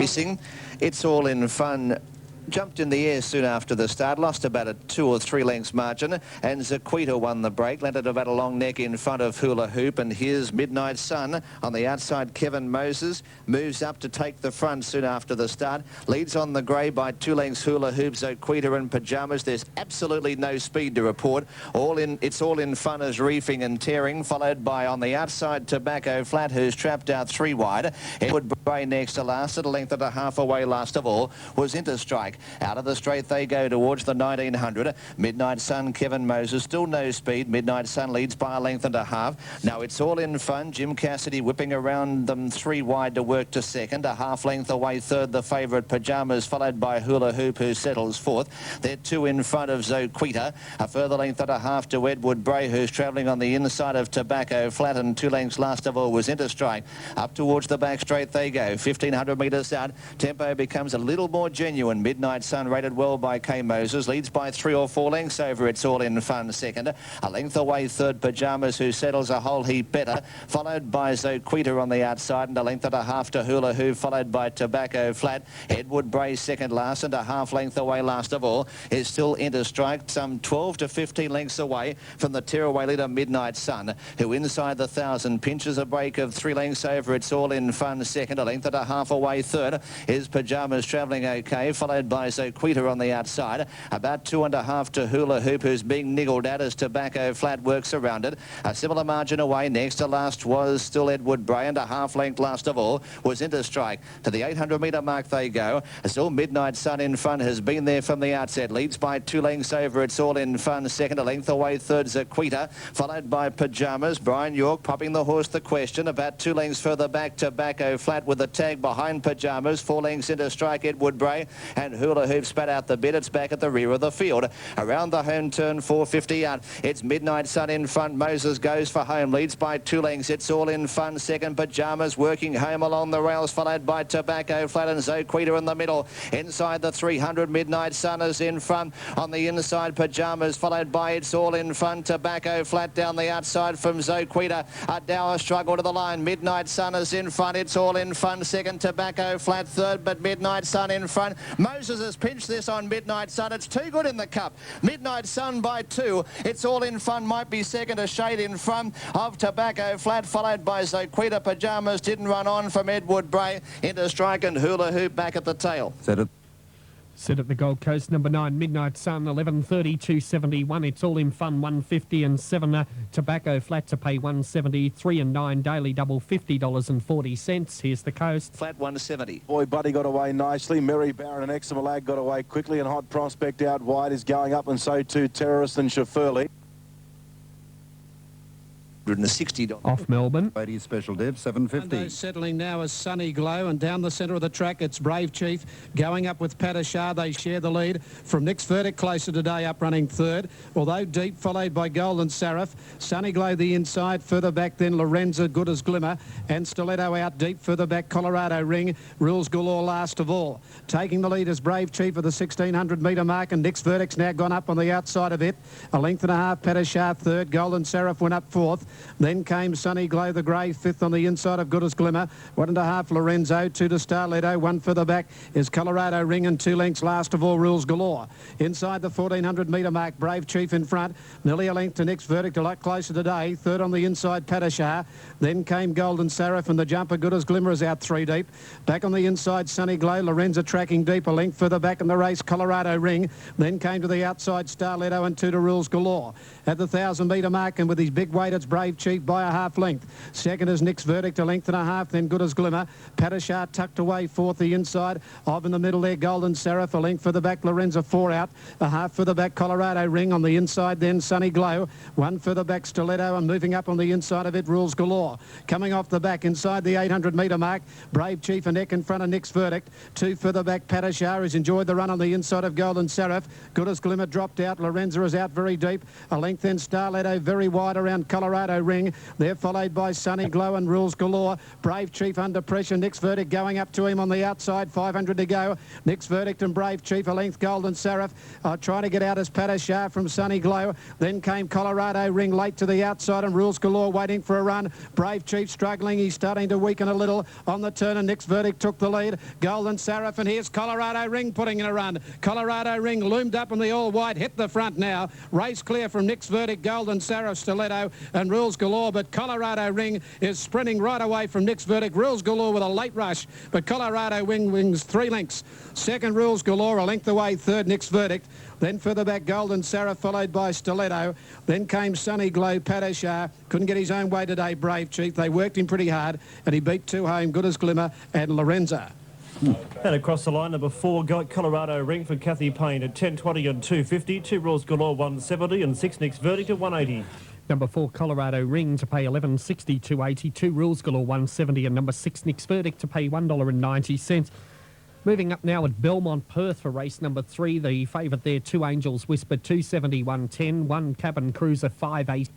racing. It's All in Fun jumped in the air soon after the start, lost about a 2 or 3 lengths margin, and Zaquita won the break, landed about a long neck in front of Hula Hoop, and here's Midnight Sun on the outside. Kevin Moses moves up to take the front soon after the start, leads on the grey by 2 lengths Hula Hoop, Zaquita and Pyjamas. There's absolutely no speed to report. It's All in Fun as reefing and tearing, followed by on the outside Tobacco Flat, who's trapped out 3 wide. Edward Bray next to last, at a length and a half away last of all was Interstrike. Out of the straight they go towards the 1900. Midnight Sun, Kevin Moses, still no speed. Midnight Sun leads by a length and a half. Now It's All in Fun. Jim Cassidy whipping around them 3 wide to work to second. A half length away third, the favourite Pyjamas, followed by Hula Hoop, who settles fourth. They're 2 in front of Zaquita. A further length and a half to Edward Bray, who's travelling on the inside of Tobacco Flat, and 2 lengths last of all was Interstrike. Up towards the back straight they go. 1,500 metres out. Tempo becomes a little more genuine. Midnight Sun rated well by K. Moses, leads by 3 or 4 lengths over It's All in Fun second. A length away third, Pyjamas, who settles a whole heap better, followed by Zaquita on the outside, and a length and a half to Hula Hoop, followed by Tobacco Flat. Edward Bray second last, and a half length away last of all is still Interstrike, some 12 to 15 lengths away from the tearaway leader Midnight Sun, who inside the 1,000 pinches a break of 3 lengths over It's All in Fun second. A length and a half away third is Pyjamas, travelling okay, followed by Zaquita on the outside. About 2.5 to Hula Hoop, who's being niggled at as Tobacco Flat works around it. A similar margin away. Next to last was still Edward Bray, and a half length last of all was Interstrike. To the 800 metre mark they go. Still Midnight Sun in front, has been there from the outset. Leads by 2 lengths over It's All in Fun second. A length away third, Zaquita, followed by Pyjamas. Brian York popping the horse The Question. About 2 lengths further back, Tobacco Flat with the tag behind Pyjamas. 4 lengths Interstrike, Edward Bray, and Hula Hoop spat out the bit. It's back at the rear of the field. Around the home turn, 450 out. It's Midnight Sun in front. Moses goes for home, leads by 2 lengths. It's All in Fun second. Pyjamas working home along the rails, followed by Tobacco Flat and Zaquita in the middle. Inside the 300, Midnight Sun is in front. On the inside, Pyjamas, followed by It's All in Fun. Tobacco Flat down the outside from Zaquita. A dour struggle to the line. Midnight Sun is in front. It's All in Fun second. Tobacco Flat third, but Midnight Sun in front. Moses has pinched this on Midnight Sun. It's too good in the cup. Midnight Sun by 2. It's All in Fun might be second, a shade in front of Tobacco Flat, followed by Zaquita. Pyjamas didn't run on from Edward Bray. Interstrike and Hula Hoop back at the tail. Set at the Gold Coast, number 9, Midnight Sun, 11.30, 271. It's All in Fun, 150 and 7. Tobacco Flat to pay 170, 3 and 9. Daily double, $50.40. Here's the coast. Flat 170. Boy, Buddy got away nicely. Mary Barron and Exeter Lag got away quickly, and Hot Prospect out wide is going up, and so too Terrorist and Shafurley. $160. Off Melbourne. Ladies special div, $7.50. Settling now as Sunny Glow, and down the centre of the track it's Brave Chief going up with Padishah. They share the lead from Nick's Verdict closer today, up running third, although deep, followed by Golden Seraph. Sunny Glow the inside, further back then Lorenza, Good as Glimmer, and Stiletto out deep, further back Colorado Ring, Rules Galore last of all. Taking the lead is Brave Chief at the 1,600 metre mark, and Nick's Verdict's now gone up on the outside of it. A length and a half, Padishah third, Golden Seraph went up fourth. Then came Sunny Glow the grey, fifth on the inside of Good as Glimmer. 1.5 Lorenzo, 2 to Starletto, 1 further back is Colorado Ring, and 2 lengths last of all Rules Galore. Inside the 1,400 metre mark, Brave Chief in front, nearly a length to Nick's Verdict, a lot closer today. Third on the inside, Padishah. Then came Golden Seraph, and the jumper Good as Glimmer is out 3 deep. Back on the inside, Sunny Glow, Lorenzo tracking deep, a length further back in the race, Colorado Ring. Then came to the outside, Starletto, and 2 to Rules Galore. At the 1,000 metre mark, and with his big weight, it's Brave Chief by a half length. Second is Nick's Verdict, a length and a half, then Good as Glimmer. Padishah tucked away fourth the inside. Of in the middle there, Golden Seraph, a length for the back, Lorenzo 4 out. A half for the back, Colorado Ring. On the inside then, Sunny Glow. 1 further back, Stiletto, and moving up on the inside of it, Rules Galore. Coming off the back, inside the 800 metre mark, Brave Chief a neck in front of Nick's Verdict. 2 further back, Padishah has enjoyed the run on the inside of Golden Seraph. Good as Glimmer dropped out. Lorenzo is out very deep. A length then, Starletto very wide around Colorado Colorado Ring. They're followed by Sunny Glow and Rules Galore. Brave Chief under pressure. Nick's Verdict going up to him on the outside. 500 to go. Nick's Verdict and Brave Chief a length. Golden Seraph trying to get out as Padishah from Sunny Glow. Then came Colorado Ring late to the outside and Rules Galore waiting for a run. Brave Chief struggling. He's starting to weaken a little on the turn, and Nick's Verdict took the lead. Golden Seraph, and here's Colorado Ring putting in a run. Colorado Ring loomed up in the all-white, hit the front now. Race clear from Nick's Verdict, Golden Seraph, Stiletto and Rules Galore, but Colorado Ring is sprinting right away from Nick's Verdict. Rules Galore with a late rush, but Colorado Ring wings 3 lengths. Second, Rules Galore, a length away. Third, Nick's Verdict. Then further back, Golden Seraph, followed by Stiletto. Then came Sunny Glow, Padishah. Couldn't get his own way today, Brave Chief. They worked him pretty hard, and he beat 2 home, Good as Glimmer and Lorenza. And across the line, number 4, got Colorado Ring for Kathy Payne at 10.20 and 2.50. 2 Rules Galore 170 and 6 Nick's Verdict at 180. Number 4, Colorado Ring to pay $11.60, 280. 2 Rules Galore 170, and number 6, Nick's Verdict to pay $1.90. Moving up now at Belmont, Perth for race number 3. The favourite there, 2 Angels Whisper, 270, 110. 1 Cabin Cruiser, 580.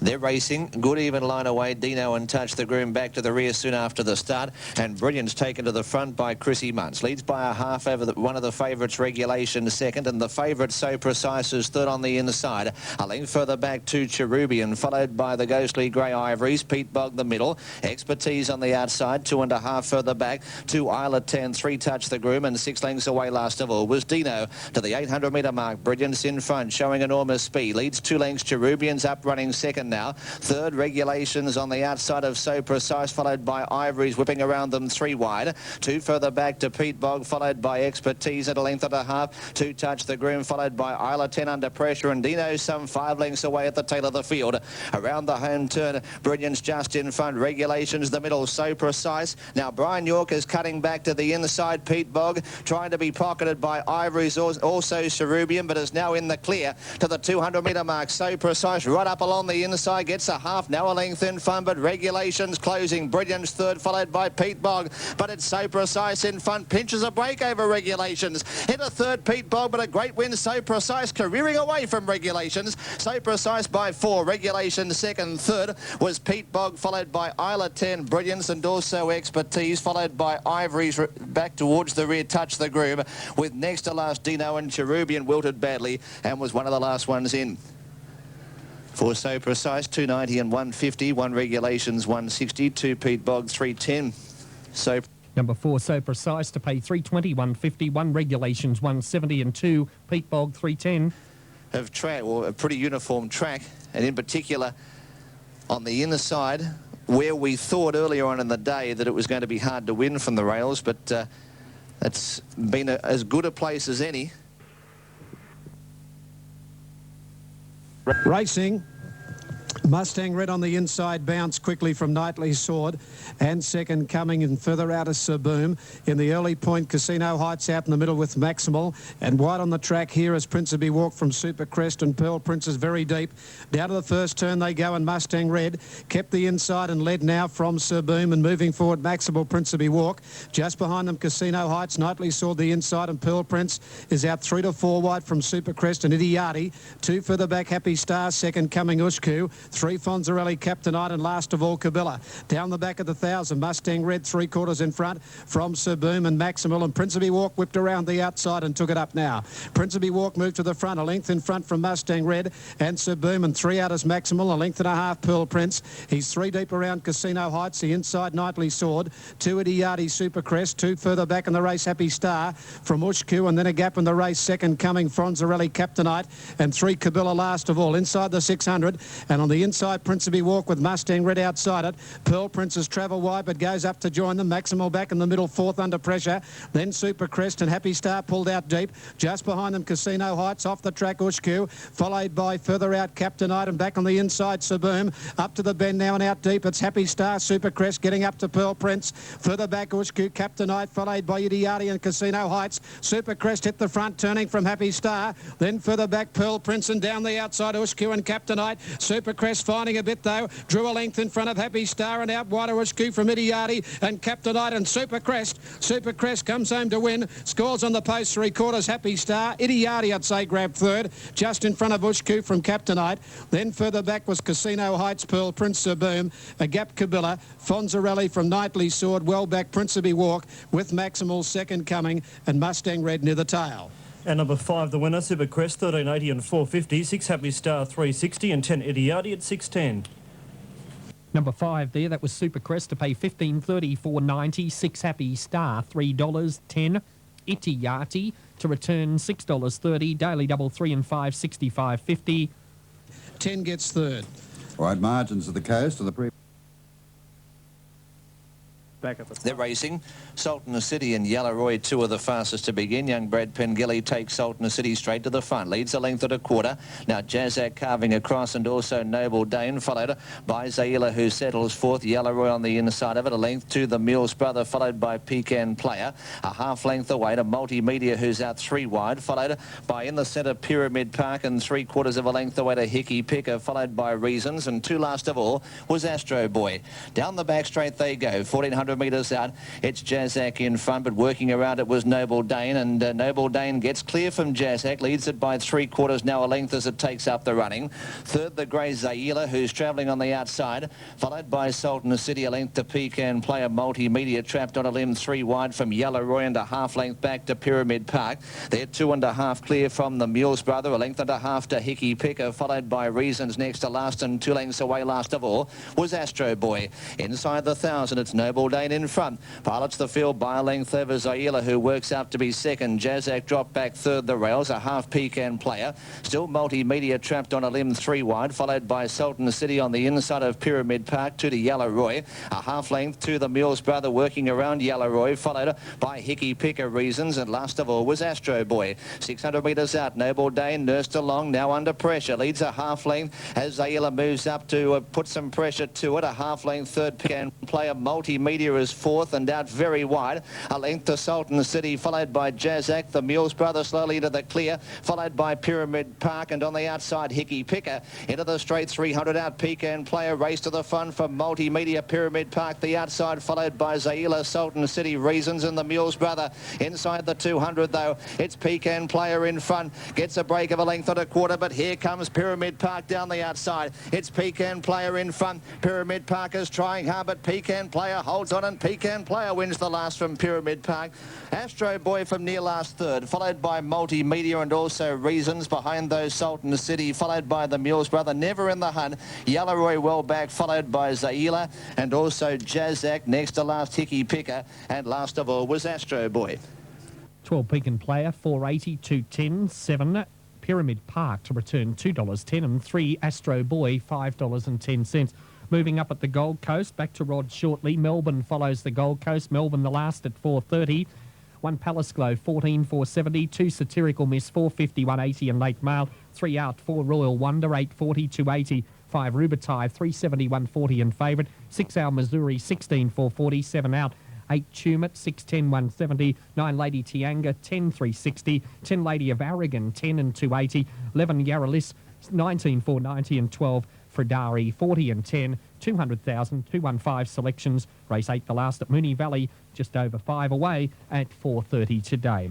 They're racing. Good even line away. Dino and Touch the Groom back to the rear soon after the start. And Brilliance taken to the front by Chrissy Muntz. Leads by a half over one of the favourites, Regulation, second. And the favourite, So Precise, is third on the inside. A length further back to Cherubian, followed by the Ghostly Grey Ivories. Pete Bog the middle. Expertise on the outside. 2.5 further back to Isla 10. 3 Touch the Groom. And 6 lengths away last of all was Dino to the 800 metre mark. Brilliance in front, showing enormous speed. Leads 2 lengths. Cherubian's up running second now. Third, Regulations on the outside of So Precise, followed by Ivories whipping around them 3 wide. 2 further back to Pete Bog, followed by Expertise at a length and a half. 2 Touch the Groom, followed by Isla 10 under pressure, and Dino some 5 lengths away at the tail of the field. Around the home turn, Brilliance just in front. Regulations the middle, So Precise. Now Brian York is cutting back to the inside. Pete Bog trying to be pocketed by Ivories, also Cherubian, but is now in the clear to the 200 metre mark. So Precise right up along the inside, gets a half, now a length in front, but Regulations closing. Brilliance third, followed by Pete Bog, but it's So Precise in front, pinches a break over Regulations. Hit a third, Pete Bog, but a great win. So Precise careering away from Regulations. So Precise by 4, Regulations second. Third was Pete Bog, followed by Isla 10, Brilliance, and also Expertise, followed by Ivories back towards the rear, Touch the Groom, with next to last Dino and Cherubian wilted badly and was one of the last ones in. For So Precise, 290 and 150. 1 Regulations, 160. 2 Pete Bog, 310. So Number 4, So Precise to pay $320, 150. 1 Regulations, 170, and 2 Pete Bog, 310. Of track, or a pretty uniform track, and in particular on the inner side, where we thought earlier on in the day that it was going to be hard to win from the rails, but it's been as good a place as any. Racing. Mustang Red on the inside, bounce quickly from Knightly Sword, and second coming and further out is Sir Boom. In the early point, Casino Heights out in the middle with Maximal, and wide on the track here is Principe Walk from Super Crest, and Pearl Prince is very deep. Down to the first turn they go, and Mustang Red kept the inside and led now from Sir Boom, and moving forward Maximal, Principe Walk. Just behind them Casino Heights, Knightly Sword the inside, and Pearl Prince is out 3 to 4 wide from Super Crest and Idiati. 2 further back, Happy Star, second coming Ushku. 3 Fonzarelli, Captain Knight, and last of all Kabila. Down the back of the 1,000, Mustang Red 3/4 in front from Sir Boom and Maximal, and Principe Walk whipped around the outside and took it up now. Principe Walk moved to the front, a length in front from Mustang Red and Sir Boom, and 3 out is Maximal, a length and a half Pearl Prince. He's 3 deep around Casino Heights, the inside Knightly Sword, 2 Idiati Super Crest, 2 further back in the race Happy Star from Ushku, and then a gap in the race second coming Fonzarelli, Captain Knight, and 3 Kabila last of all. Inside the 600, and on the inside Principe Walk with Mustang Red outside it. Pearl Princess travel wide but goes up to join them. Maximal back in the middle, 4th under pressure. Then Super Crest and Happy Star pulled out deep. Just behind them Casino Heights, off the track Ushku, followed by further out Captain Knight, and back on the inside Sir Boom. Up to the bend now and out deep. It's Happy Star, Super Crest getting up to Pearl Prince. Further back Ushku, Captain Knight, followed by Idiati and Casino Heights. Super Crest hit the front, turning from Happy Star. Then further back Pearl Prince, and down the outside Ushku and Captain Knight. Super Crest Supercrest finding a bit though. Drew a length in front of Happy Star and out wider was Scoop from Idiardi and Captainite and Supercrest. Supercrest comes home to win. Scores on the post 3/4. Happy Star. Idiardi, I'd say, grabbed third. Just in front of Bushku from Captainite. Then further back was Casino Heights, Pearl, Prince of Boom, a Gap Kabilla, Fonzarelli from Knightly Sword, well back Principe Walk with Maximal second coming and Mustang Red near the tail. And number 5, the winner, Supercrest, 13.80 and 4.50. 6 Happy Star, 3.60 and 10 Idiardi at 6.10. Number 5 there, that was Supercrest to pay $15.30, $4.90. 6 Happy Star, $3, 10 Idiardi to return $6.30. Daily double 3 and 5, 65.50. 10 gets third. Wide margins of the coast of the pre. Back at the They're racing. Sultan City and Yallaroy, two of the fastest to begin. Young Brad Pengelly takes Sultan City straight to the front. Leads a length at a quarter. Now Jazzak carving across and also Noble Dane, followed by Zaila, who settles fourth. Yallaroy on the inside of it. A length to the Mills Brother, followed by Pecan Player. A half length away to Multimedia, who's out 3 wide, followed by in the centre Pyramid Park and 3/4 of a length away to Hickey Picker, followed by Reasons. And 2 last of all was Astro Boy. Down the back straight they go. 1,400 metres out. It's Jazzak in front, but working around it was Noble Dane, and Noble Dane gets clear from Jazzak, leads it by 3/4, now a length as it takes up the running. Third, the grey Zaila, who's travelling on the outside, followed by Sultan City, a length to Pecan Player. Multimedia trapped on a limb 3 wide from Yallaroy and a half length back to Pyramid Park. They're 2.5 clear from the Mules Brother, a length and a half to Hickey Picker, followed by Reasons next to last, and 2 lengths away last of all was Astro Boy. Inside the 1,000, it's Noble Dane in front. Pilots the field by a length over Zaila, who works out to be second. Jazzak dropped back third, the rails, a half Pecan Player. Still Multimedia trapped on a limb 3 wide, followed by Sultan City on the inside of Pyramid Park to the Yallaroy. A half length to the Mills Brother working around Yallaroy, followed by Hickey Picker Reasons, and last of all was Astro Boy. 600 metres out, Noble Dane nursed along, now under pressure, leads a half length as Zaila moves up to put some pressure to it. A half length third Pecan Player. Multimedia is fourth and out very wide. A length to Sultan City, followed by Jazzak. The Mules Brother slowly to the clear, followed by Pyramid Park, and on the outside Hickey Picker. Into the straight 300 out, Pecan Player. Race to the front from Multimedia. Pyramid Park the outside, followed by Zaila, Sultan City, Reasons, and the Mules Brother. Inside the 200 though, it's Pecan Player in front. Gets a break of a length and a quarter, but here comes Pyramid Park down the outside. It's Pecan Player in front. Pyramid Park is trying hard, but Pecan Player holds on, and Pecan Player wins the last from Pyramid Park. Astro Boy from near last third, followed by Multimedia and also Reasons. Behind those Sultan City, followed by the Mules Brother, never in the hunt. Yallaroy well back, followed by Zaila and also Jazzak. Next to last Hickey Picker, and last of all was Astro Boy. 12 Pecan Player, 4.80, 2.10, 7 Pyramid Park to return $2.10, and 3 Astro Boy, $5.10. Moving up at the Gold Coast, back to Rod shortly. Melbourne follows the Gold Coast. Melbourne the last at 4.30. 1 Palace Glow, 14, 4.70. 2 Satirical Miss, 4.50, 1.80, and Late Mail. 3 out, 4 Royal Wonder, 8.40, 2.80. 5 Rubatai, 3.70, 1.40 and favourite. 6 Our Missouri, 16, 4.40. 7 out, 8 Tumut, 6.10, 1.70. 9 Lady Tianga, 10, 3.60. 10 Lady of Aragon, 10 and 2.80. 11 Yarralis, 19, 4.90 and 12 Fredari, 40 and 10, 200,000, 215 selections. Race 8, the last at Moonee Valley, just over 5 away at 4.30 today.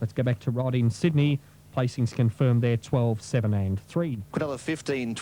Let's go back to Rod in Sydney. Placings confirmed there, 12, 7 and 3. Another 15.